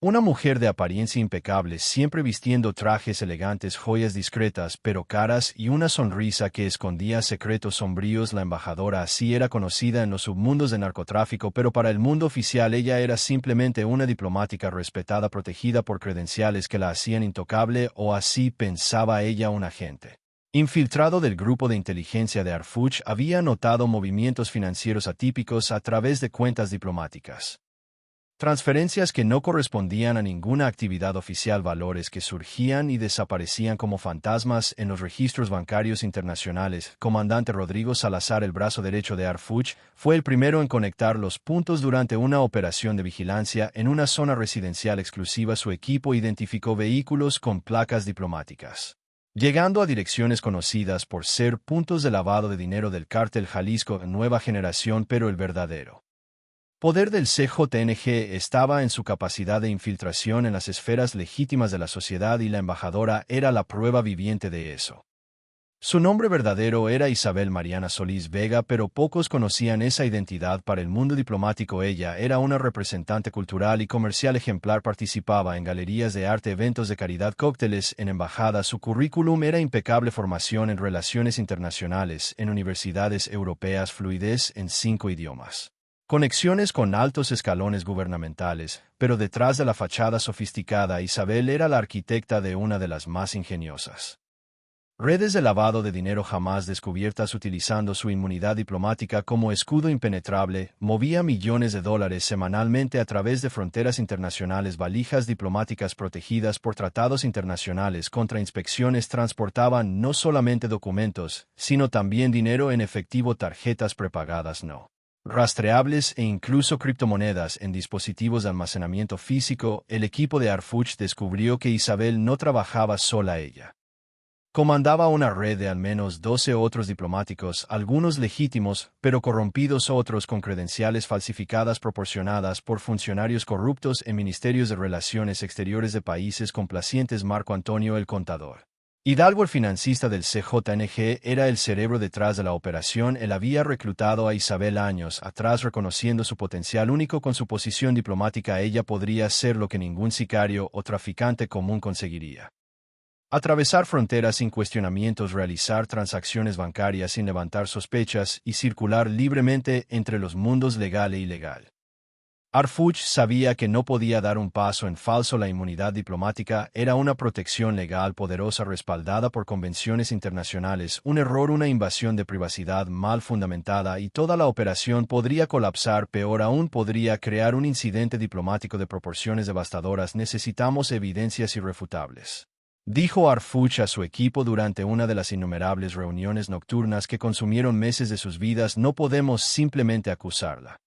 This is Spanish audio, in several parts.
Una mujer de apariencia impecable, siempre vistiendo trajes elegantes, joyas discretas pero caras y una sonrisa que escondía secretos sombríos. La embajadora así era conocida en los submundos de narcotráfico, pero para el mundo oficial ella era simplemente una diplomática respetada, protegida por credenciales que la hacían intocable, o así pensaba ella. Un agente infiltrado del grupo de inteligencia de Harfuch había notado movimientos financieros atípicos a través de cuentas diplomáticas. Transferencias que no correspondían a ninguna actividad oficial, valores que surgían y desaparecían como fantasmas en los registros bancarios internacionales. Comandante Rodrigo Salazar, el brazo derecho de Harfuch, fue el primero en conectar los puntos durante una operación de vigilancia en una zona residencial exclusiva. Su equipo identificó vehículos con placas diplomáticas, llegando a direcciones conocidas por ser puntos de lavado de dinero del cártel Jalisco Nueva Generación, pero el verdadero poder del CJNG estaba en su capacidad de infiltración en las esferas legítimas de la sociedad, y la embajadora era la prueba viviente de eso. Su nombre verdadero era Isabel Mariana Solís Vega, pero pocos conocían esa identidad. Para el mundo diplomático ella era una representante cultural y comercial ejemplar. Participaba en galerías de arte, eventos de caridad, cócteles en embajadas. Su currículum era impecable: formación en relaciones internacionales en universidades europeas, fluidez en 5 idiomas, conexiones con altos escalones gubernamentales, pero detrás de la fachada sofisticada, Isabel era la arquitecta de una de las más ingeniosas redes de lavado de dinero jamás descubiertas. Utilizando su inmunidad diplomática como escudo impenetrable, movía millones de dólares semanalmente a través de fronteras internacionales. Valijas diplomáticas protegidas por tratados internacionales contra inspecciones transportaban no solamente documentos, sino también dinero en efectivo, tarjetas prepagadas no rastreables e incluso criptomonedas en dispositivos de almacenamiento físico. El equipo de Harfuch descubrió que Isabel no trabajaba sola. Ella comandaba una red de al menos 12 otros diplomáticos, algunos legítimos, pero corrompidos, otros con credenciales falsificadas proporcionadas por funcionarios corruptos en ministerios de Relaciones Exteriores de países complacientes. Marco Antonio el Contador Hidalgo, el financista del CJNG, era el cerebro detrás de la operación. Él había reclutado a Isabel años atrás, reconociendo su potencial único. Con su posición diplomática ella podría ser lo que ningún sicario o traficante común conseguiría: atravesar fronteras sin cuestionamientos, realizar transacciones bancarias sin levantar sospechas y circular libremente entre los mundos legal e ilegal. Harfuch sabía que no podía dar un paso en falso. La inmunidad diplomática era una protección legal poderosa respaldada por convenciones internacionales. Un error, una invasión de privacidad mal fundamentada, y toda la operación podría colapsar. Peor aún, podría crear un incidente diplomático de proporciones devastadoras. Necesitamos evidencias irrefutables, dijo Harfuch a su equipo durante una de las innumerables reuniones nocturnas que consumieron meses de sus vidas. No podemos simplemente acusarla.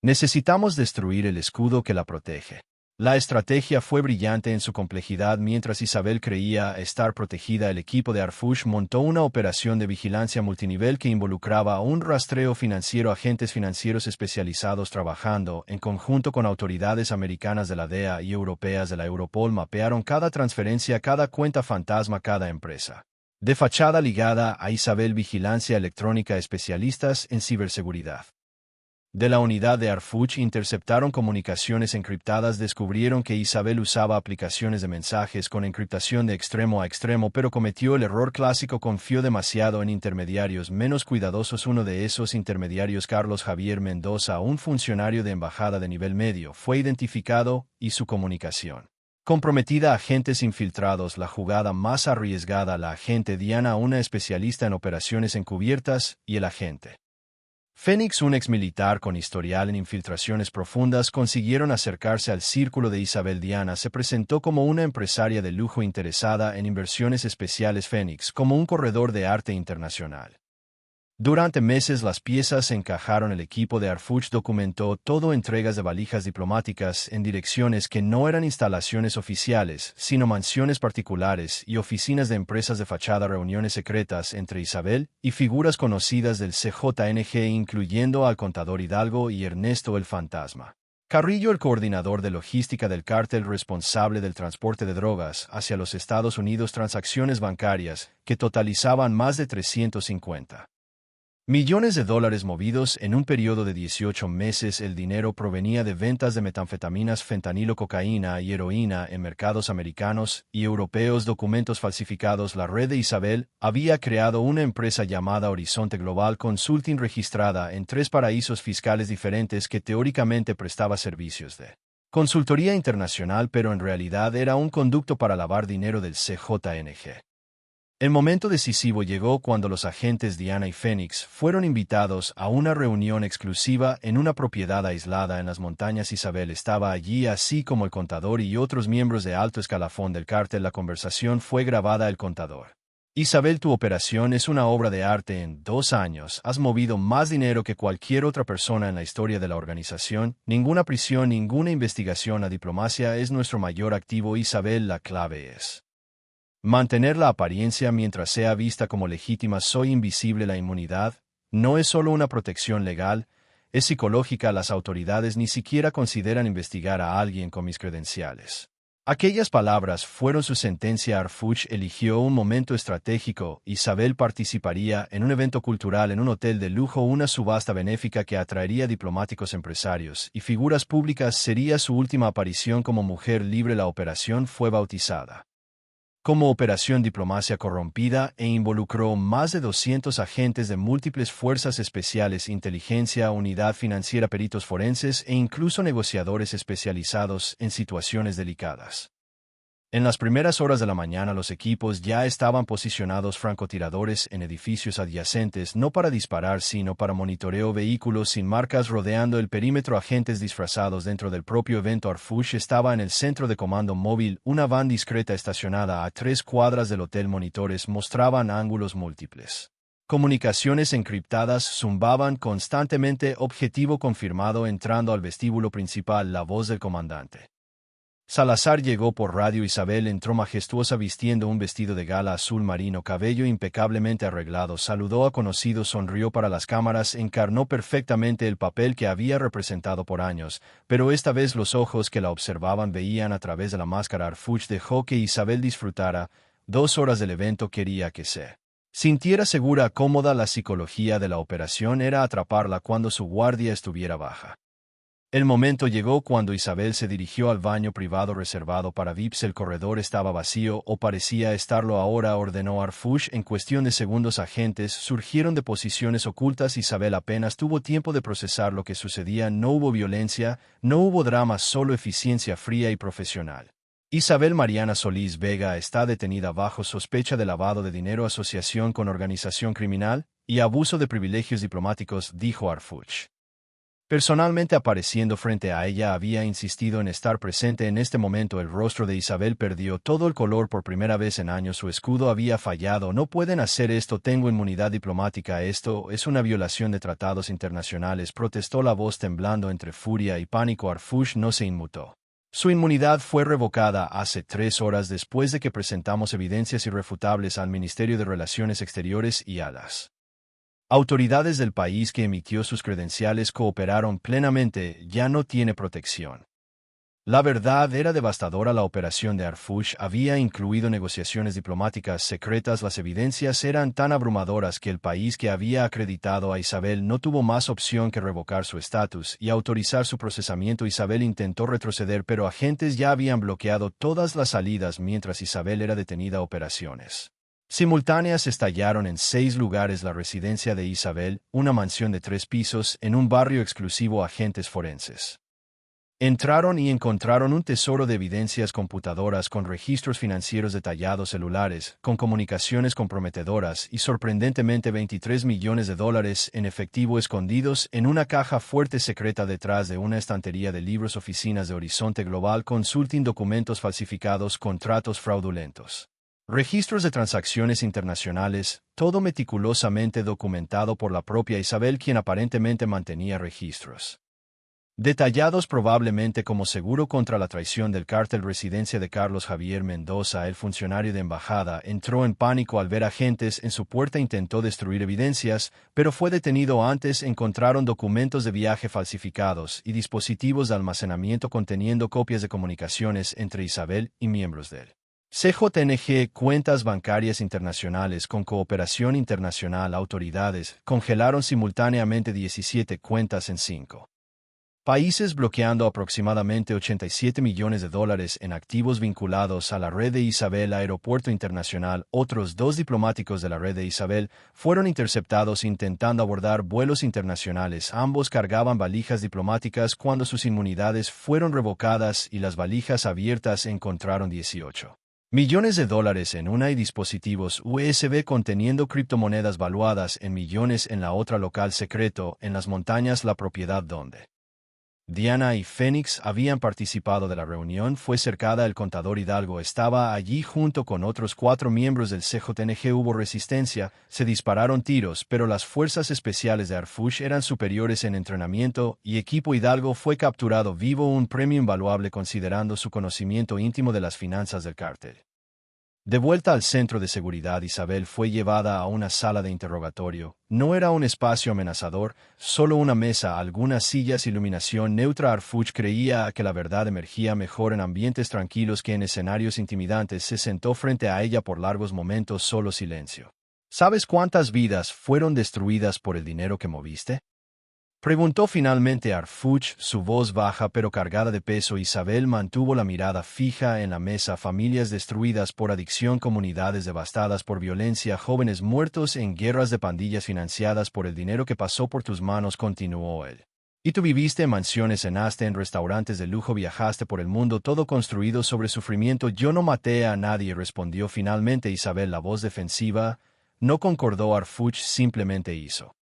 Necesitamos destruir el escudo que la protege. La estrategia fue brillante en su complejidad. Mientras Isabel creía estar protegida, el equipo de Harfuch montó una operación de vigilancia multinivel que involucraba un rastreo financiero. Agentes financieros especializados trabajando en conjunto con autoridades americanas de la DEA y europeas de la Europol mapearon cada transferencia, cada cuenta fantasma, cada empresa de fachada ligada a Isabel. Vigilancia electrónica, especialistas en ciberseguridad de la unidad de Harfuch interceptaron comunicaciones encriptadas. Descubrieron que Isabel usaba aplicaciones de mensajes con encriptación de extremo a extremo, pero cometió el error clásico: confió demasiado en intermediarios menos cuidadosos. Uno de esos intermediarios, Carlos Javier Mendoza, un funcionario de embajada de nivel medio, fue identificado y su comunicación comprometida. Agentes infiltrados. La jugada más arriesgada: la agente Diana, una especialista en operaciones encubiertas, y el agente Fénix, un exmilitar con historial en infiltraciones profundas, consiguieron acercarse al círculo de Isabel. Diana se presentó como una empresaria de lujo interesada en inversiones especiales, Fénix como un corredor de arte internacional. Durante meses las piezas se encajaron. El equipo de Harfuch documentó todo: entregas de valijas diplomáticas en direcciones que no eran instalaciones oficiales, sino mansiones particulares y oficinas de empresas de fachada, reuniones secretas entre Isabel y figuras conocidas del CJNG, incluyendo al contador Hidalgo y Ernesto el Fantasma Carrillo, el coordinador de logística del cártel responsable del transporte de drogas hacia los Estados Unidos. Transacciones bancarias que totalizaban más de 350 Millones de dólares movidos en un periodo de 18 meses. El dinero provenía de ventas de metanfetaminas, fentanilo, cocaína y heroína en mercados americanos y europeos. Documentos falsificados. La red de Isabel había creado una empresa llamada Horizonte Global Consulting registrada en 3 paraísos fiscales diferentes que teóricamente prestaba servicios de consultoría internacional, pero en realidad era un conducto para lavar dinero del CJNG. El momento decisivo llegó cuando los agentes Diana y Phoenix fueron invitados a una reunión exclusiva en una propiedad aislada en las montañas. Isabel estaba allí, así como el contador y otros miembros de alto escalafón del cártel. La conversación fue grabada. El contador: Isabel, tu operación es una obra de arte. En 2 años has movido más dinero que cualquier otra persona en la historia de la organización. Ninguna prisión, ninguna investigación. La diplomacia es nuestro mayor activo. Isabel, la clave es mantener la apariencia mientras sea vista como legítima. Soy invisible. La inmunidad no es solo una protección legal, es psicológica. Las autoridades ni siquiera consideran investigar a alguien con mis credenciales. Aquellas palabras fueron su sentencia. Harfuch eligió un momento estratégico. Isabel participaría en un evento cultural en un hotel de lujo, una subasta benéfica que atraería diplomáticos, empresarios y figuras públicas. Sería su última aparición como mujer libre. La operación fue bautizada como Operación Diplomacia Corrompida e involucró más de 200 agentes de múltiples fuerzas especiales, inteligencia, unidad financiera, peritos forenses e incluso negociadores especializados en situaciones delicadas. En las primeras horas de la mañana los equipos ya estaban posicionados, francotiradores en edificios adyacentes, no para disparar sino para monitoreo, vehículos sin marcas rodeando el perímetro, agentes disfrazados dentro del propio evento. Harfuch estaba en el centro de comando móvil, una van discreta estacionada a 3 cuadras del hotel. Monitores mostraban ángulos múltiples. Comunicaciones encriptadas zumbaban constantemente. Objetivo confirmado. Entrando al vestíbulo principal, la voz del comandante Salazar llegó por radio. Isabel entró majestuosa vistiendo un vestido de gala azul marino, cabello impecablemente arreglado. Saludó a conocidos, sonrió para las cámaras, encarnó perfectamente el papel que había representado por años, pero esta vez los ojos que la observaban veían a través de la máscara. Harfuch dejó que Isabel disfrutara 2 horas del evento. Quería que se sintiera segura, cómoda. La psicología de la operación era atraparla cuando su guardia estuviera baja. El momento llegó cuando Isabel se dirigió al baño privado reservado para VIPs. El corredor estaba vacío, o parecía estarlo ahora, ordenó Harfuch. En cuestión de segundos agentes surgieron de posiciones ocultas. Isabel apenas tuvo tiempo de procesar lo que sucedía. No hubo violencia, no hubo drama, solo eficiencia fría y profesional. Isabel Mariana Solís Vega está detenida bajo sospecha de lavado de dinero, asociación con organización criminal y abuso de privilegios diplomáticos, dijo Harfuch. Personalmente apareciendo frente a ella, había insistido en estar presente en este momento. El rostro de Isabel perdió todo el color por primera vez en años. Su escudo había fallado. No pueden hacer esto. Tengo inmunidad diplomática. Esto es una violación de tratados internacionales, protestó, la voz temblando entre furia y pánico. Harfuch no se inmutó. Su inmunidad fue revocada hace 3 horas después de que presentamos evidencias irrefutables al Ministerio de Relaciones Exteriores y a las autoridades del país que emitió sus credenciales. Cooperaron plenamente. Ya no tiene protección. La verdad era devastadora. La operación de Harfuch había incluido negociaciones diplomáticas secretas. Las evidencias eran tan abrumadoras que el país que había acreditado a Isabel no tuvo más opción que revocar su estatus y autorizar su procesamiento. Isabel intentó retroceder, pero agentes ya habían bloqueado todas las salidas mientras Isabel era detenida. Operaciones simultáneas estallaron en 6 lugares. La residencia de Isabel, una mansión de 3 pisos en un barrio exclusivo. Agentes forenses entraron y encontraron un tesoro de evidencias, computadoras con registros financieros detallados, celulares con comunicaciones comprometedoras y sorprendentemente $23 millones en efectivo escondidos en una caja fuerte secreta detrás de una estantería de libros. Oficinas de Horizonte Global Consulting, documentos falsificados, contratos fraudulentos, registros de transacciones internacionales, todo meticulosamente documentado por la propia Isabel, quien aparentemente mantenía registros detallados, probablemente como seguro contra la traición del cártel. Residencia de Carlos Javier Mendoza, el funcionario de embajada, entró en pánico al ver agentes en su puerta. Intentó destruir evidencias, pero fue detenido antes. Encontraron documentos de viaje falsificados y dispositivos de almacenamiento conteniendo copias de comunicaciones entre Isabel y miembros del CJNG, cuentas bancarias internacionales con cooperación internacional. Autoridades congelaron simultáneamente 17 cuentas en 5 países, bloqueando aproximadamente $87 millones en activos vinculados a la red de Isabel Aeropuerto Internacional. Otros 2 diplomáticos de la red de Isabel fueron interceptados intentando abordar vuelos internacionales. Ambos cargaban valijas diplomáticas cuando sus inmunidades fueron revocadas y las valijas abiertas encontraron $18 millones en una y dispositivos USB conteniendo criptomonedas valuadas en millones en la otra. Local secreto en las montañas. La propiedad donde Diana y Fénix habían participado de la reunión fue cercada. El contador Hidalgo estaba allí junto con otros 4 miembros del CJNG. Hubo resistencia, se dispararon tiros, pero las fuerzas especiales de Harfuch eran superiores en entrenamiento y equipo. Hidalgo fue capturado vivo, un premio invaluable considerando su conocimiento íntimo de las finanzas del cártel. De vuelta al centro de seguridad, Isabel fue llevada a una sala de interrogatorio. No era un espacio amenazador, solo una mesa, algunas sillas, iluminación neutra. Harfuch creía que la verdad emergía mejor en ambientes tranquilos que en escenarios intimidantes. Se sentó frente a ella por largos momentos, solo silencio. ¿Sabes cuántas vidas fueron destruidas por el dinero que moviste? Preguntó finalmente Harfuch, su voz baja pero cargada de peso. Isabel mantuvo la mirada fija en la mesa. Familias destruidas por adicción, comunidades devastadas por violencia, jóvenes muertos en guerras de pandillas financiadas por el dinero que pasó por tus manos, continuó él. Y tú viviste en mansiones, cenaste en restaurantes de lujo, viajaste por el mundo, todo construido sobre sufrimiento. Yo no maté a nadie, respondió finalmente Isabel, la voz defensiva. No concordó Harfuch, simplemente hizo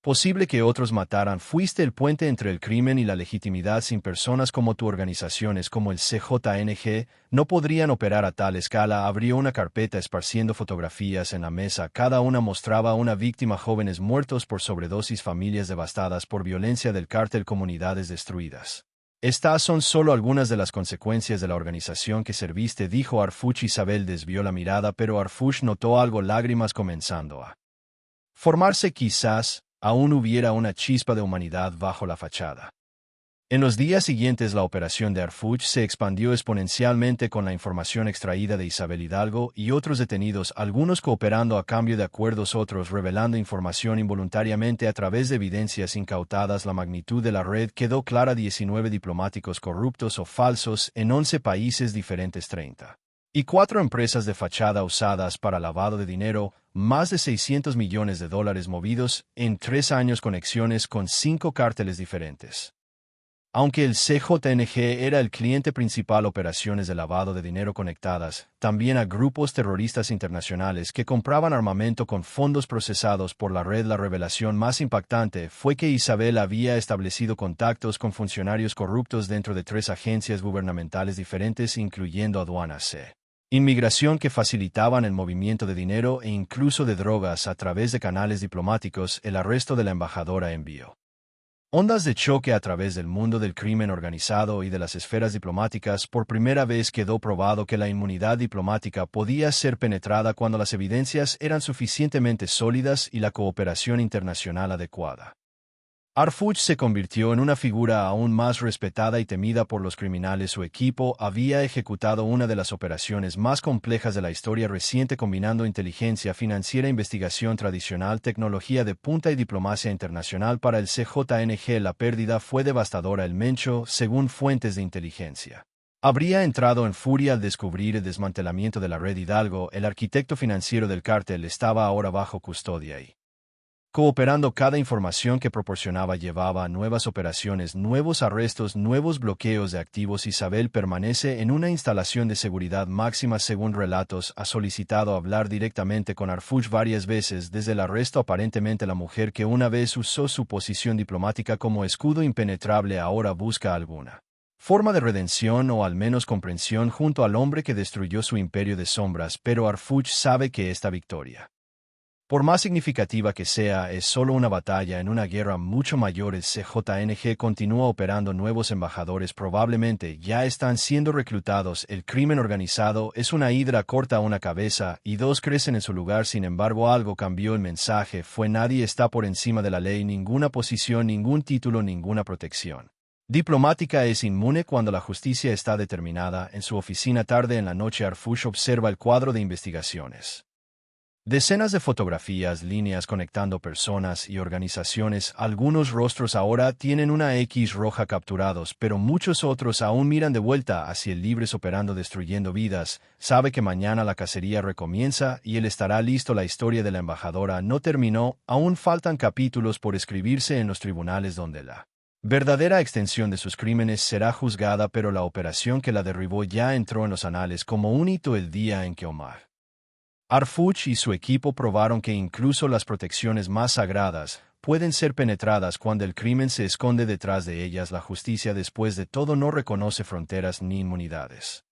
posible que otros mataran. Fuiste el puente entre el crimen y la legitimidad. Sin personas como tu, organizaciones como el CJNG no podrían operar a tal escala. Abrió una carpeta esparciendo fotografías en la mesa. Cada una mostraba una víctima: jóvenes muertos por sobredosis, familias devastadas por violencia del cártel, comunidades destruidas. Estas son solo algunas de las consecuencias de la organización que serviste, dijo Harfuch. Isabel desvió la mirada, pero Harfuch notó algo: lágrimas comenzando a formarse. Quizás aún hubiera una chispa de humanidad bajo la fachada. En los días siguientes, la operación de Harfuch se expandió exponencialmente con la información extraída de Isabel Hidalgo y otros detenidos, algunos cooperando a cambio de acuerdos, otros revelando información involuntariamente a través de evidencias incautadas. La magnitud de la red quedó clara: 19 diplomáticos corruptos o falsos en 11 países diferentes, 34 empresas de fachada usadas para lavado de dinero, más de $600 millones movidos en 3 años, conexiones con 5 cárteles diferentes. Aunque el CJNG era el cliente principal, operaciones de lavado de dinero conectadas también a grupos terroristas internacionales que compraban armamento con fondos procesados por la red. La revelación más impactante fue que Isabel había establecido contactos con funcionarios corruptos dentro de 3 agencias gubernamentales diferentes, incluyendo aduanas inmigración, que facilitaban el movimiento de dinero e incluso de drogas a través de canales diplomáticos. El arresto de la embajadora envió ondas de choque a través del mundo del crimen organizado y de las esferas diplomáticas. Por primera vez quedó probado que la inmunidad diplomática podía ser penetrada cuando las evidencias eran suficientemente sólidas y la cooperación internacional adecuada. Harfuch se convirtió en una figura aún más respetada y temida por los criminales. Su equipo había ejecutado una de las operaciones más complejas de la historia reciente, combinando inteligencia financiera, investigación tradicional, tecnología de punta y diplomacia internacional. Para el CJNG la pérdida fue devastadora. El Mencho, según fuentes de inteligencia, habría entrado en furia al descubrir el desmantelamiento de la red. Hidalgo, el arquitecto financiero del cártel, estaba ahora bajo custodia y cooperando. Cada información que proporcionaba llevaba a nuevas operaciones, nuevos arrestos, nuevos bloqueos de activos. Isabel permanece en una instalación de seguridad máxima. Según relatos, ha solicitado hablar directamente con Harfuch varias veces desde el arresto. Aparentemente la mujer que una vez usó su posición diplomática como escudo impenetrable ahora busca alguna forma de redención o al menos comprensión junto al hombre que destruyó su imperio de sombras. Pero Harfuch sabe que esta victoria, por más significativa que sea, es solo una batalla en una guerra mucho mayor. El CJNG continúa operando. Nuevos embajadores probablemente ya están siendo reclutados. El crimen organizado es una hidra, corta una cabeza y 2 crecen en su lugar. Sin embargo, algo cambió. El mensaje fue: nadie está por encima de la ley, ninguna posición, ningún título, ninguna protección. Diplomática es inmune cuando la justicia está determinada. En su oficina tarde en la noche Arfush observa el cuadro de investigaciones. Decenas de fotografías, líneas conectando personas y organizaciones. Algunos rostros ahora tienen una X roja capturados, pero muchos otros aún miran de vuelta hacia el Libres operando destruyendo vidas. Sabe que mañana la cacería recomienza y él estará listo. La historia de la embajadora no terminó, aún faltan capítulos por escribirse en los tribunales donde la verdadera extensión de sus crímenes será juzgada, pero la operación que la derribó ya entró en los anales como un hito el día en que Omar Arfuch y su equipo probaron que incluso las protecciones más sagradas pueden ser penetradas cuando el crimen se esconde detrás de ellas. La justicia, después de todo, no reconoce fronteras ni inmunidades.